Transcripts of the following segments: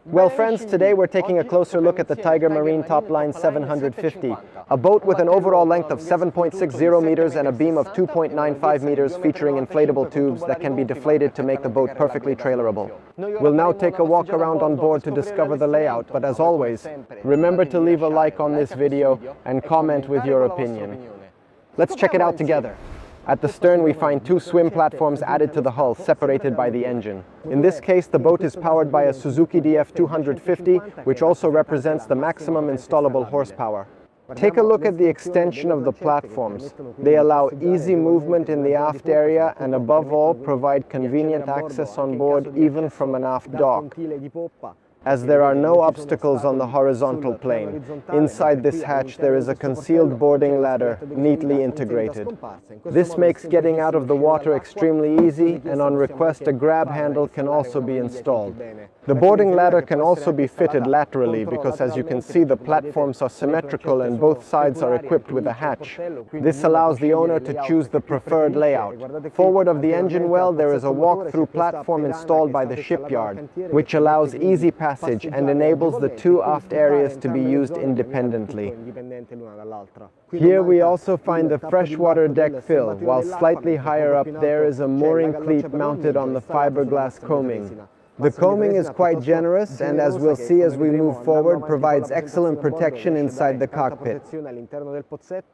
Well friends, today we're taking a closer look at the Tiger Marine TopLine 750, a boat with an overall length of 7.60 meters and a beam of 2.95 meters featuring inflatable tubes that can be deflated to make the boat perfectly trailerable. We'll now take a walk around on board to discover the layout, but as always, remember to leave a like on this video and comment with your opinion. Let's check it out together. At the stern we find two swim platforms added to the hull, separated by the engine. In this case, the boat is powered by a Suzuki DF250, which also represents the maximum installable horsepower. Take a look at the extension of the platforms. They allow easy movement in the aft area and above all provide convenient access on board even from an aft dock, as there are no obstacles on the horizontal plane. Inside this hatch there is a concealed boarding ladder neatly integrated. This makes getting out of the water extremely easy, and on request a grab handle can also be installed. The boarding ladder can also be fitted laterally because, as you can see, the platforms are symmetrical and both sides are equipped with a hatch. This allows the owner to choose the preferred layout. Forward of the engine well there is a walk-through platform installed by the shipyard, which allows easy passage and enables the two aft areas to be used independently. Here we also find the freshwater deck fill, while slightly higher up there is a mooring cleat mounted on the fiberglass coaming. The coaming is quite generous and, as we'll see as we move forward, provides excellent protection inside the cockpit.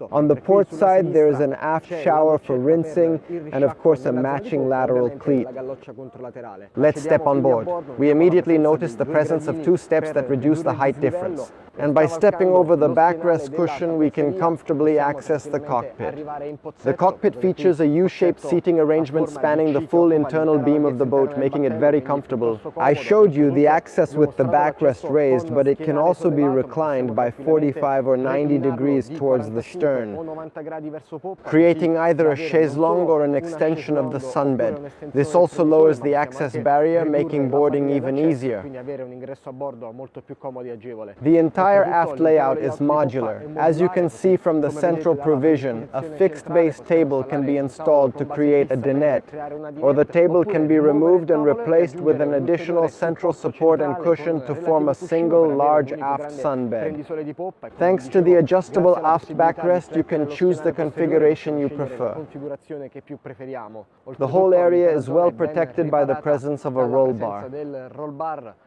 On the port side there is an aft shower for rinsing and of course a matching lateral cleat. Let's step on board. We immediately notice the presence of two steps that reduce the height difference. And by stepping over the backrest cushion we can comfortably access the cockpit. The cockpit features a U-shaped seating arrangement spanning the full internal beam of the boat, making it very comfortable. I showed you the access with the backrest raised, but it can also be reclined by 45 or 90 degrees towards the stern, creating either a chaise longue or an extension of the sunbed. This also lowers the access barrier, making boarding even easier. The entire aft layout is modular. As you can see from the central provision, a fixed base table can be installed to create a dinette, or the table can be removed and replaced with an additional central support and cushion to form a single large aft sunbed. Thanks to the adjustable aft backrest, you can choose the configuration you prefer. The whole area is well protected by the presence of a roll bar.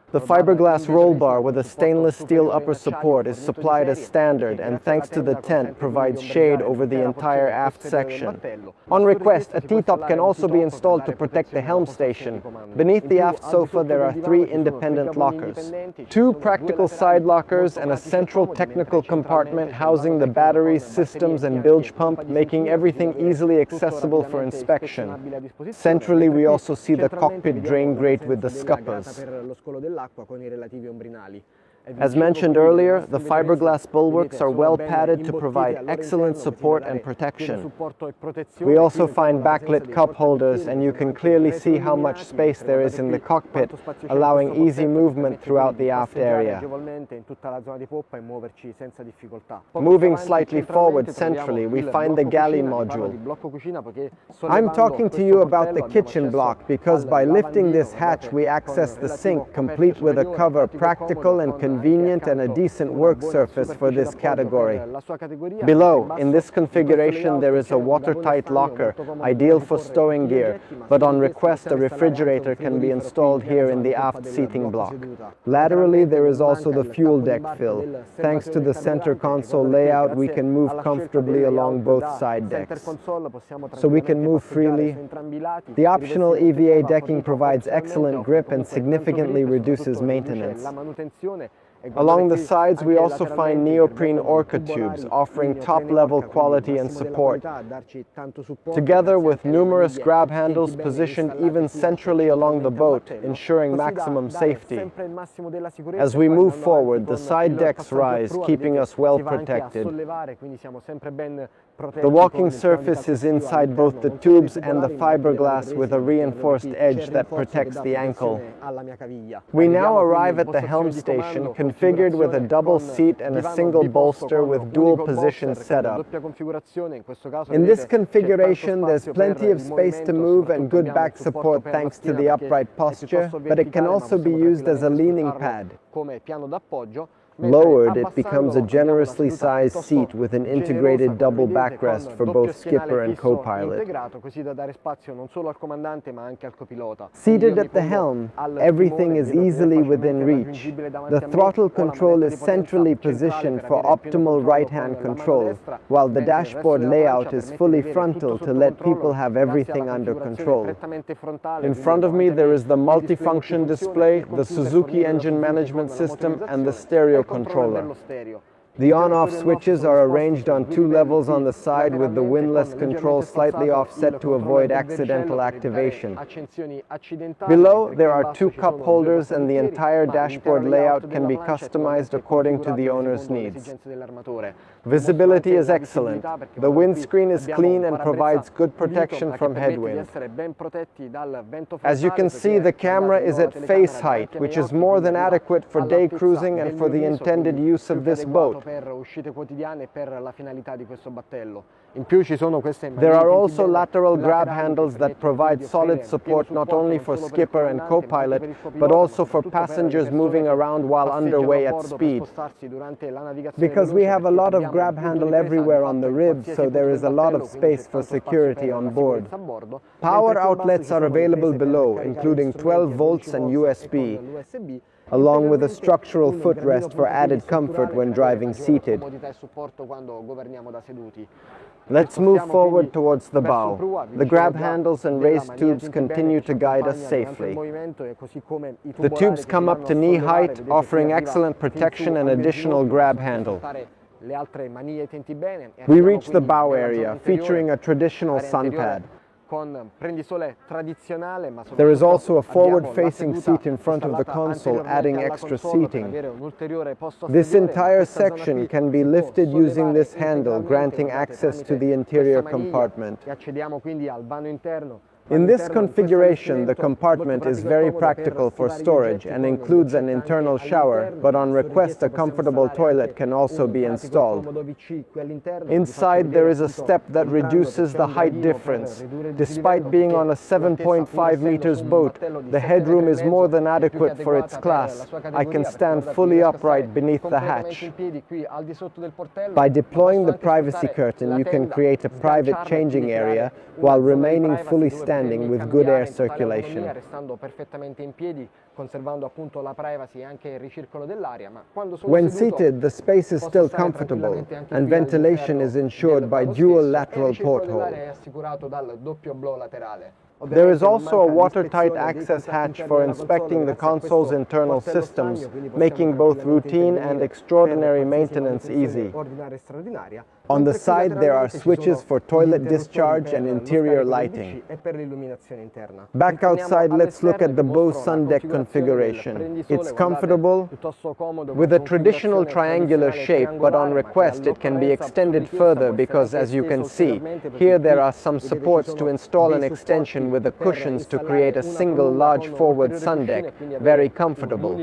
The fiberglass roll bar with a stainless steel upper support is supplied as standard, and thanks to the tent provides shade over the entire aft section. On request, a T-top can also be installed to protect the helm station. Beneath the aft sofa there are three independent lockers, two practical side lockers and a central technical compartment housing the batteries, systems and bilge pump, making everything easily accessible for inspection. Centrally we also see the cockpit drain grate with the scuppers. As mentioned earlier, the fiberglass bulwarks are well padded to provide excellent support and protection. We also find backlit cup holders, and you can clearly see how much space there is in the cockpit, allowing easy movement throughout the aft area. Moving slightly forward centrally, we find the galley module. I'm talking to you about the kitchen block because by lifting this hatch we access the sink, complete with a cover, practical and convenient and a decent work surface for this category. Below, in this configuration, there is a watertight locker, ideal for stowing gear, but on request a refrigerator can be installed here in the aft seating block. Laterally, there is also the fuel deck fill. Thanks to the center console layout, we can move comfortably along both side decks, so we can move freely. The optional EVA decking provides excellent grip and significantly reduces maintenance. Along the sides we also find neoprene orca tubes, offering top-level quality and support, together with numerous grab handles positioned even centrally along the boat, ensuring maximum safety. As we move forward, the side decks rise, keeping us well protected. The walking surface is inside both the tubes and the fiberglass with a reinforced edge that protects the ankle. We now arrive at the helm station, configured with a double seat and a single bolster with dual position setup. In this configuration, there's plenty of space to move and good back support thanks to the upright posture, but it can also be used as a leaning pad. Lowered, it becomes a generously sized seat with an integrated double backrest for both skipper and co-pilot. Seated at the helm, everything is easily within reach. The throttle control is centrally positioned for optimal right-hand control, while the dashboard layout is fully frontal to let people have everything under control. In front of me there is the multifunction display, the Suzuki engine management system, and the stereo controller. The on-off switches are arranged on two levels on the side with the windlass control slightly offset to avoid accidental activation. Below, there are two cup holders and the entire dashboard layout can be customized according to the owner's needs. Visibility is excellent. The windscreen is clean and provides good protection from headwind. As you can see, the camera is at face height, which is more than adequate for day cruising and for the intended use of this boat. There are also lateral grab handles that provide solid support not only for skipper and co-pilot, but also for passengers moving around while underway at speed. Because we have a lot of grab handle everywhere on the ribs, so there is a lot of space for security on board. Power outlets are available below, including 12 volts and USB. Along with a structural footrest for added comfort when driving seated. Let's move forward towards the bow. The grab handles and raised tubes continue to guide us safely. The tubes come up to knee height, offering excellent protection and additional grab handle. We reach the bow area, featuring a traditional sunpad. There is also a forward-facing seat in front of the console, adding extra seating. This entire section can be lifted using this handle, granting access to the interior compartment. In this configuration, the compartment is very practical for storage and includes an internal shower, but on request a comfortable toilet can also be installed. Inside there is a step that reduces the height difference. Despite being on a 7.5 meters boat, the headroom is more than adequate for its class. I can stand fully upright beneath the hatch. By deploying the privacy curtain, you can create a private changing area while remaining fully standing with good air circulation. When seated, the space is still comfortable and ventilation is ensured by dual lateral porthole. There is also a watertight access hatch for inspecting the console's internal systems, making both routine and extraordinary maintenance easy. On the side, there are switches for toilet discharge and interior lighting. Back outside, let's look at the bow sun deck configuration. It's comfortable, with a traditional triangular shape, but on request it can be extended further because, as you can see, here there are some supports to install an extension with the cushions to create a single large forward sun deck, very comfortable.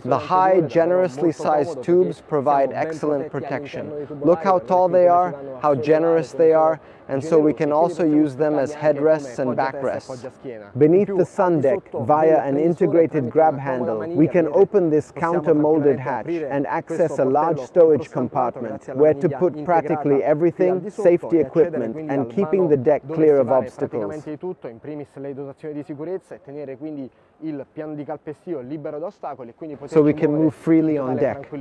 The high, generously sized tubes provide excellent protection. Look how tall they are, how generous they are, and so we can also use them as headrests and backrests. Beneath the sun deck, via an integrated grab handle, we can open this counter-molded hatch and access a large stowage compartment where to put practically everything, safety equipment, and keeping the deck clear of obstacles. So we can move freely on deck.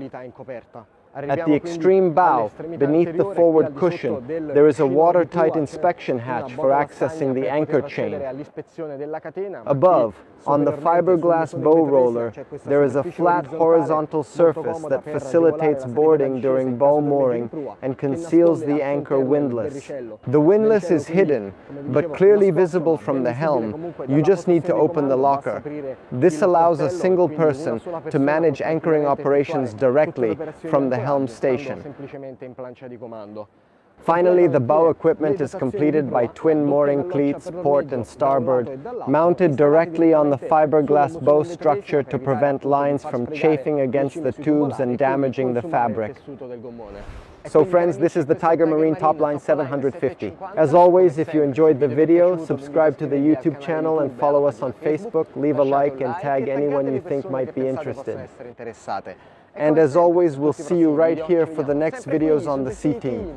At the extreme bow, beneath the forward cushion, there is a watertight inspection hatch for accessing the anchor chain. Above, on the fiberglass bow roller, there is a flat horizontal surface that facilitates boarding during bow mooring and conceals the anchor windlass. The windlass is hidden, but clearly visible from the helm. You just need to open the locker. This allows a single person to manage anchoring operations directly from the helm station. Finally, the bow equipment is completed by twin mooring cleats, port and starboard, mounted directly on the fiberglass bow structure to prevent lines from chafing against the tubes and damaging the fabric. So friends, this is the Tiger Marine TopLine 750. As always, if you enjoyed the video, subscribe to the YouTube channel and follow us on Facebook, leave a like and tag anyone you think might be interested. And as always, we'll see you right here for the next videos on the C-Team.